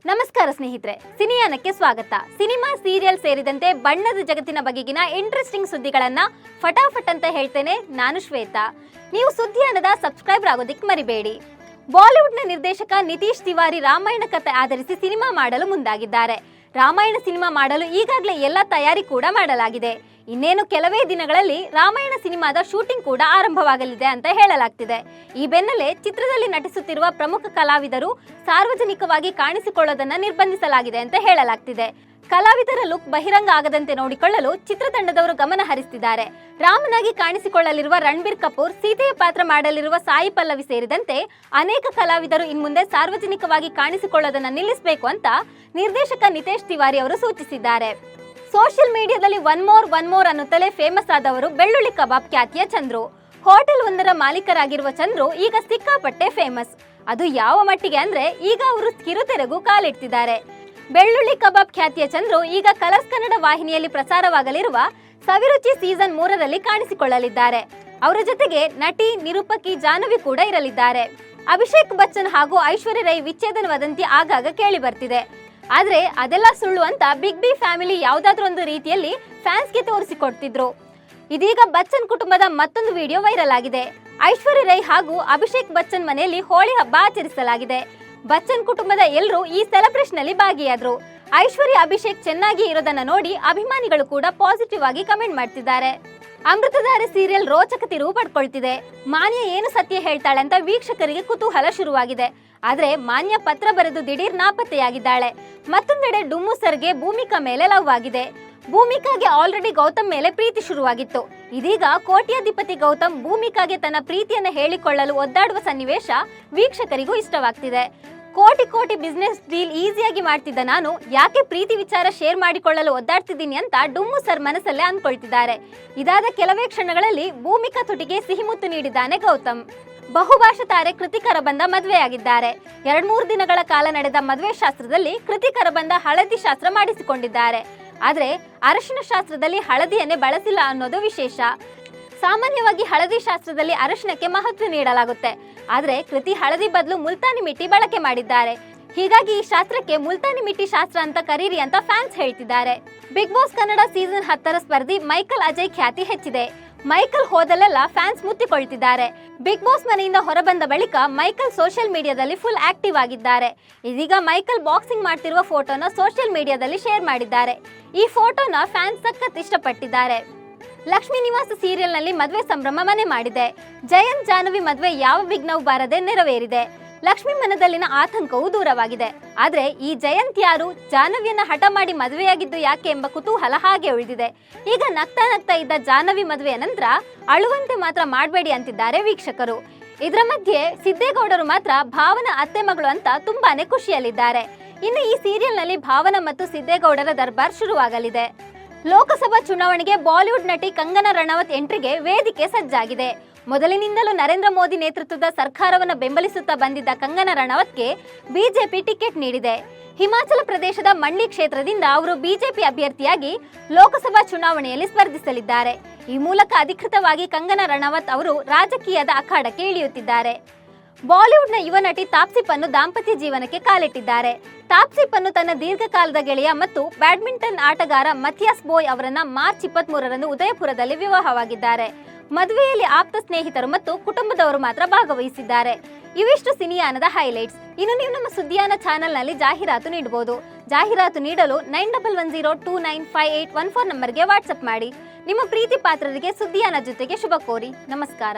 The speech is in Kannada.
ನಮಸ್ಕಾರ ಸ್ನೇಹಿತರೆ, ಸಿನಿಯಾನಕ್ಕೆ ಸ್ವಾಗತ. ಸಿನಿಮಾ, ಸೀರಿಯಲ್ ಸೇರಿದಂತೆ ಬಣ್ಣದ ಜಗತ್ತಿನ ಬಗೆಗಿನ ಇಂಟ್ರೆಸ್ಟಿಂಗ್ ಸುದ್ದಿಗಳನ್ನ ಫಟಾಫಟ್ ಅಂತ ಹೇಳ್ತೇನೆ. ನಾನು ಶ್ವೇತಾ. ನೀವು ಸುದ್ದಿಯಾನದ ಸಬ್ಸ್ಕ್ರೈಬರ್ ಆಗೋದಿಕ್ಕೆ ಮರಿಬೇಡಿ. ಬಾಲಿವುಡ್ನ ನಿರ್ದೇಶಕ ನಿತೀಶ್ ತಿವಾರಿ ರಾಮಾಯಣ ಕಥೆ ಆಧರಿಸಿ ಸಿನಿಮಾ ಮಾಡಲು ಮುಂದಾಗಿದ್ದಾರೆ. ರಾಮಾಯಣ ಸಿನಿಮಾ ಮಾಡಲು ಈಗಾಗಲೇ ಎಲ್ಲ ತಯಾರಿ ಕೂಡ ಮಾಡಲಾಗಿದೆ. ಇನ್ನೇನು ಕೆಲವೇ ದಿನಗಳಲ್ಲಿ ರಾಮಾಯಣ ಸಿನಿಮಾದ ಶೂಟಿಂಗ್ ಕೂಡ ಆರಂಭವಾಗಲಿದೆ ಅಂತ ಹೇಳಲಾಗ್ತಿದೆ. ಈ ಬೆನ್ನಲ್ಲೇ ಚಿತ್ರದಲ್ಲಿ ನಟಿಸುತ್ತಿರುವ ಪ್ರಮುಖ ಕಲಾವಿದರು ಸಾರ್ವಜನಿಕವಾಗಿ ಕಾಣಿಸಿಕೊಳ್ಳೋದನ್ನ ನಿರ್ಬಂಧಿಸಲಾಗಿದೆ ಅಂತ ಹೇಳಲಾಗ್ತಿದೆ. ಕಲಾವಿದರ ಲುಕ್ ಬಹಿರಂಗ ಆಗದಂತೆ ನೋಡಿಕೊಳ್ಳಲು ಚಿತ್ರತಂಡದವರು ಗಮನ ಹರಿಸುತ್ತಿದ್ದಾರೆ. ರಾಮನಾಗಿ ಕಾಣಿಸಿಕೊಳ್ಳಲಿರುವ ರಣಬೀರ್ ಕಪೂರ್, ಸೀತೆಯ ಪಾತ್ರ ಮಾಡಲಿರುವ ಸಾಯಿ ಪಲ್ಲವಿ ಸೇರಿದಂತೆ ಅನೇಕ ಕಲಾವಿದರು ಇನ್ಮುಂದೆ ಸಾರ್ವಜನಿಕವಾಗಿ ಕಾಣಿಸಿಕೊಳ್ಳೋದನ್ನ ನಿಲ್ಲಿಸಬೇಕು ಅಂತ ನಿರ್ದೇಶಕ ನಿತೀಶ್ ತಿವಾರಿ ಅವರು ಸೂಚಿಸಿದ್ದಾರೆ. ಸೋಷಿಯಲ್ ಮೀಡಿಯಾದಲ್ಲಿ ಒನ್ ಮೋರ್ ಅನ್ನುತ್ತಲೇ ಫೇಮಸ್ ಆದವರು ಬೆಳ್ಳುಳ್ಳಿ ಕಬಾಬ್ ಖ್ಯಾತಿಯ ಚಂದ್ರು. ಹೋಟೆಲ್ ಒಂದರ ಮಾಲೀಕರಾಗಿರುವ ಚಂದ್ರು ಈಗ ಸಿಕ್ಕಾಪಟ್ಟೆ ಫೇಮಸ್. ಅದು ಯಾವ ಮಟ್ಟಿಗೆ ಅಂದ್ರೆ ಈಗ ಅವರು ಕಿರುತೆರೆಗೂ ಕಾಲಿಡ್ತಿದ್ದಾರೆ. ಬೆಳ್ಳುಳ್ಳಿ ಕಬಾಬ್ ಖ್ಯಾತಿಯ ಚಂದ್ರು ಈಗ ಕಲರ್ಸ್ ಕನ್ನಡ ವಾಹಿನಿಯಲ್ಲಿ ಪ್ರಸಾರವಾಗಲಿರುವ ಸವಿರುಚಿ ಸೀಸನ್ 3ರಲ್ಲಿ ಕಾಣಿಸಿಕೊಳ್ಳಲಿದ್ದಾರೆ. ಅವರ ಜೊತೆಗೆ ನಟಿ, ನಿರೂಪಕಿ ಜಾಹ್ನವಿ ಕೂಡ ಇರಲಿದ್ದಾರೆ. ಅಭಿಷೇಕ್ ಬಚ್ಚನ್ ಹಾಗೂ ಐಶ್ವರ್ಯ ರೈ ವಿಚ್ಛೇದನ ವದಂತಿ ಆಗಾಗ ಕೇಳಿ ಬರ್ತಿದೆ. ಆದ್ರೆ ಅದೆಲ್ಲ ಸುಳ್ಳು ಅಂತ ಬಿಗ್ ಬಿ ಫ್ಯಾಮಿಲಿ ಯಾವುದಾದ್ರೂ ಒಂದು ರೀತಿಯಲ್ಲಿ ಫ್ಯಾನ್ಸ್ಗೆ ತೋರಿಸಿಕೊಡ್ತಿದ್ರು. ಇದೀಗ ಬಚ್ಚನ್ ಕುಟುಂಬದ ಮತ್ತೊಂದು ವಿಡಿಯೋ ವೈರಲ್ ಆಗಿದೆ. ಐಶ್ವರ್ಯ ರೈ ಹಾಗೂ ಅಭಿಷೇಕ್ ಬಚ್ಚನ್ ಮನೆಯಲ್ಲಿ ಹೋಳಿ ಹಬ್ಬ ಆಚರಿಸಲಾಗಿದೆ. ಬಚ್ಚನ್ ಕುಟುಂಬದ ಎಲ್ಲರೂ ಈ ಸೆಲೆಬ್ರೇಷನ್ ನಲ್ಲಿ ಭಾಗಿಯಾದ್ರು. ಐಶ್ವರ್ಯ, ಅಭಿಷೇಕ್ ಚೆನ್ನಾಗಿ ಇರೋದನ್ನ ನೋಡಿ ಅಭಿಮಾನಿಗಳು ಕೂಡ ಪಾಸಿಟಿವ್ ಆಗಿ ಕಮೆಂಟ್ ಮಾಡ್ತಿದ್ದಾರೆ. ಅಮೃತಧಾರೆ ಸೀರಿಯಲ್ ರೋಚಕ ತಿರುವು ಪಡ್ಕೊಳ್ತಿದೆ. ಮಾನ್ಯ ಏನು ಸತ್ಯ ಹೇಳ್ತಾಳೆ ಅಂತ ವೀಕ್ಷಕರಿಗೆ ಕುತೂಹಲ ಶುರುವಾಗಿದೆ. ಆದ್ರೆ ಮಾನ್ಯ ಪತ್ರ ಬರೆದು ದಿಢೀರ್ ನಾಪತ್ತೆಯಾಗಿದ್ದಾಳೆ. ಮತ್ತೊಂದೆಡೆ ಡುಮ್ಮು ಸರ್ಗೆ ಭೂಮಿಕಾ ಮೇಲೆ ಲವ್ ಆಗಿದೆ. ಭೂಮಿಕಾಗೆ ಆಲ್ರೆಡಿ ಗೌತಮ್ ಮೇಲೆ ಪ್ರೀತಿ ಶುರುವಾಗಿತ್ತು. ಇದೀಗ ಕೋಟ್ಯಾಧಿಪತಿ ಗೌತಮ್ ಭೂಮಿಕಾಗೆ ತನ್ನ ಪ್ರೀತಿಯನ್ನು ಹೇಳಿಕೊಳ್ಳಲು ಒದ್ದಾಡುವ ಸನ್ನಿವೇಶ ವೀಕ್ಷಕರಿಗೂ ಇಷ್ಟವಾಗ್ತಿದೆ. ಕೋಟಿ ಬಿಸ್ನೆಸ್ ಡೀಲ್ ಈಸಿಯಾಗಿ ಮಾಡ್ತಿದ್ದ ನಾನು ಯಾಕೆ ಪ್ರೀತಿ ವಿಚಾರ ಶೇರ್ ಮಾಡಿಕೊಳ್ಳಲು ಒದ್ದಾಡ್ತಿದ್ದೀನಿ ಅಂತ ಡುಮ್ಮು ಸರ್ ಮನಸ್ಸಲ್ಲೇ ಅಂದ್ಕೊಳ್ತಿದ್ದಾರೆ. ಇದಾದ ಕೆಲವೇ ಕ್ಷಣಗಳಲ್ಲಿ ಭೂಮಿಕಾ ತುಟಿಗೆ ಸಿಹಿಮುತ್ತು ನೀಡಿದ್ದಾನೆ ಗೌತಮ್. ಬಹುಭಾಷಾ ತಾರೆ ಕೃತಿಕ್ ಅರಬಂದ ಮದುವೆಯಾಗಿದ್ದಾರೆ. 2-3 ದಿನಗಳ ಕಾಲ ನಡೆದ ಮದುವೆ ಶಾಸ್ತ್ರದಲ್ಲಿ ಕೃತಿಕ್ ಅರಬಂದ ಹಳದಿ ಶಾಸ್ತ್ರ ಮಾಡಿಸಿಕೊಂಡಿದ್ದಾರೆ. ಆದ್ರೆ ಅರಶಿನ ಶಾಸ್ತ್ರದಲ್ಲಿ ಹಳದಿಯನ್ನೇ ಬಳಸಿಲ್ಲ ಅನ್ನೋದು ವಿಶೇಷ. ಸಾಮಾನ್ಯವಾಗಿ ಹಳದಿ ಶಾಸ್ತ್ರದಲ್ಲಿ ಅರಶಿನಕ್ಕೆ ಮಹತ್ವ ನೀಡಲಾಗುತ್ತೆ. ಆದ್ರೆ ಕೃತಿ ಹಳದಿ ಬದಲು ಮುಲ್ತಾನಿ ಮಿಟ್ಟಿ ಬಳಕೆ ಮಾಡಿದ್ದಾರೆ. ಹೀಗಾಗಿ ಈ ಶಾಸ್ತ್ರಕ್ಕೆ ಮುಲ್ತಾನಿ ಮಿಟ್ಟಿ ಶಾಸ್ತ್ರ ಅಂತ ಕರೀರಿ ಅಂತ ಫ್ಯಾನ್ಸ್ ಹೇಳ್ತಿದ್ದಾರೆ. ಬಿಗ್ ಬಾಸ್ ಕನ್ನಡ ಸೀಸನ್ 10ರ ಸ್ಪರ್ಧಿ ಮೈಕಲ್ ಅಜಯ್ ಖ್ಯಾತಿ ಹೆಚ್ಚಿದೆ. ಮೈಕಲ್ ಹೋದಲ್ಲೆಲ್ಲ ಫ್ಯಾನ್ಸ್ ಮುತ್ತಿಕೊಳ್ತಿದ್ದಾರೆ. ಬಿಗ್ ಬಾಸ್ ಮನೆಯಿಂದ ಹೊರಬಂದ ಬಳಿಕ ಮೈಕಲ್ ಸೋಷಿಯಲ್ ಮೀಡಿಯಾದಲ್ಲಿ ಫುಲ್ ಆಕ್ಟಿವ್ ಆಗಿದ್ದಾರೆ. ಇದೀಗ ಮೈಕಲ್ ಬಾಕ್ಸಿಂಗ್ ಮಾಡ್ತಿರುವ ಫೋಟೋನ ಸೋಷಿಯಲ್ ಮೀಡಿಯಾದಲ್ಲಿ ಶೇರ್ ಮಾಡಿದ್ದಾರೆ. ಈ ಫೋಟೋನ ಫ್ಯಾನ್ಸ್ ಸಖತ್ ಇಷ್ಟಪಟ್ಟಿದ್ದಾರೆ. ಲಕ್ಷ್ಮೀ ನಿವಾಸ ಸೀರಿಯಲ್ ನಲ್ಲಿ ಮದುವೆ ಸಂಭ್ರಮ ಮನೆ ಮಾಡಿದೆ. ಜಯಂತ್, ಜಾಹ್ನವಿ ಮದುವೆ ಯಾವ ವಿಘ್ನವೂ ಬಾರದೆ ನೆರವೇರಿದೆ. ಲಕ್ಷ್ಮಿ ಮನದಲ್ಲಿನ ಆತಂಕವೂ ದೂರವಾಗಿದೆ. ಆದ್ರೆ ಈ ಜಯಂತ್ ಯಾರು, ಜಾಹ್ನವಿಯನ್ನ ಹಠ ಮಾಡಿ ಮದುವೆಯಾಗಿದ್ದು ಯಾಕೆ ಎಂಬ ಕುತೂಹಲ ಹಾಗೆ ಉಳಿದಿದೆ. ಈಗ ನಗ್ತಾ ಇದ್ದ ಜಾಹ್ನವಿ ಮದುವೆಯ ನಂತರ ಅಳುವಂತೆ ಮಾತ್ರ ಮಾಡಬೇಡಿ ಅಂತಿದ್ದಾರೆ ವೀಕ್ಷಕರು. ಇದರ ಮಧ್ಯೆ ಸಿದ್ದೇಗೌಡರು ಮಾತ್ರ ಭಾವನ ಅತ್ತೆ ಮಗಳು ಅಂತ ತುಂಬಾನೇ ಖುಷಿಯಲ್ಲಿದ್ದಾರೆ. ಇನ್ನು ಈ ಸೀರಿಯಲ್ ನಲ್ಲಿ ಭಾವನ ಮತ್ತು ಸಿದ್ದೇಗೌಡರ ದರ್ಬಾರ್ ಶುರುವಾಗಲಿದೆ. ಲೋಕಸಭಾ ಚುನಾವಣೆಗೆ ಬಾಲಿವುಡ್ ನಟಿ ಕಂಗನಾ ರಣಾವತ್ ಎಂಟ್ರಿಗೆ ವೇದಿಕೆ ಸಜ್ಜಾಗಿದೆ. ಮೊದಲಿನಿಂದಲೂ ನರೇಂದ್ರ ಮೋದಿ ನೇತೃತ್ವದ ಸರ್ಕಾರವನ್ನು ಬೆಂಬಲಿಸುತ್ತಾ ಬಂದಿದ್ದ ಕಂಗನಾ ರಣಾವತ್ಗೆ ಬಿಜೆಪಿ ಟಿಕೆಟ್ ನೀಡಿದೆ. ಹಿಮಾಚಲ ಪ್ರದೇಶದ ಮಂಡಿ ಕ್ಷೇತ್ರದಿಂದ ಅವರು ಬಿಜೆಪಿ ಅಭ್ಯರ್ಥಿಯಾಗಿ ಲೋಕಸಭಾ ಚುನಾವಣೆಯಲ್ಲಿ ಸ್ಪರ್ಧಿಸಲಿದ್ದಾರೆ. ಈ ಮೂಲಕ ಅಧಿಕೃತವಾಗಿ ಕಂಗನಾ ರಣಾವತ್ ಅವರು ರಾಜಕೀಯದ ಅಖಾಡಕ್ಕೆ ಇಳಿಯುತ್ತಿದ್ದಾರೆ. ಬಾಲಿವುಡ್ನ ಯುವ ನಟಿ ತಾಪ್ಸಿ ಪನ್ನು ದಾಂಪತ್ಯ ಜೀವನಕ್ಕೆ ಕಾಲಿಟ್ಟಿದ್ದಾರೆ. ತಾಪ್ಸಿ ಪನ್ನು ತನ್ನ ದೀರ್ಘಕಾಲದ ಗೆಳೆಯ ಮತ್ತು ಬ್ಯಾಡ್ಮಿಂಟನ್ ಆಟಗಾರ ಮಥಿಯಾಸ್ ಬೋಯ್ ಅವರನ್ನ ಮಾರ್ಚ್ 23ರಂದು ಉದಯಪುರದಲ್ಲಿ ವಿವಾಹವಾಗಿದ್ದಾರೆ. ಮದುವೆಯಲ್ಲಿ ಆಪ್ತ ಸ್ನೇಹಿತರು ಮತ್ತು ಕುಟುಂಬದವರು ಮಾತ್ರ ಭಾಗವಹಿಸಿದ್ದಾರೆ. ಇವಿಷ್ಟು ಸಿನಿಯಾನದ ಹೈಲೈಟ್ಸ್. ಇನ್ನು ನೀವು ನಮ್ಮ ಸುದ್ದಿಯಾನ ಚಾನೆಲ್ನಲ್ಲಿ ಜಾಹೀರಾತು ನೀಡಬಹುದು. ಜಾಹೀರಾತು ನೀಡಲು 9110295814 ನಂಬರ್ಗೆ ವಾಟ್ಸ್ಆಪ್ ಮಾಡಿ. ನಿಮ್ಮ ಪ್ರೀತಿ ಪಾತ್ರರಿಗೆ ಸುದ್ದಿಯಾನ ಜೊತೆಗೆ ಶುಭ ಕೋರಿ. ನಮಸ್ಕಾರ.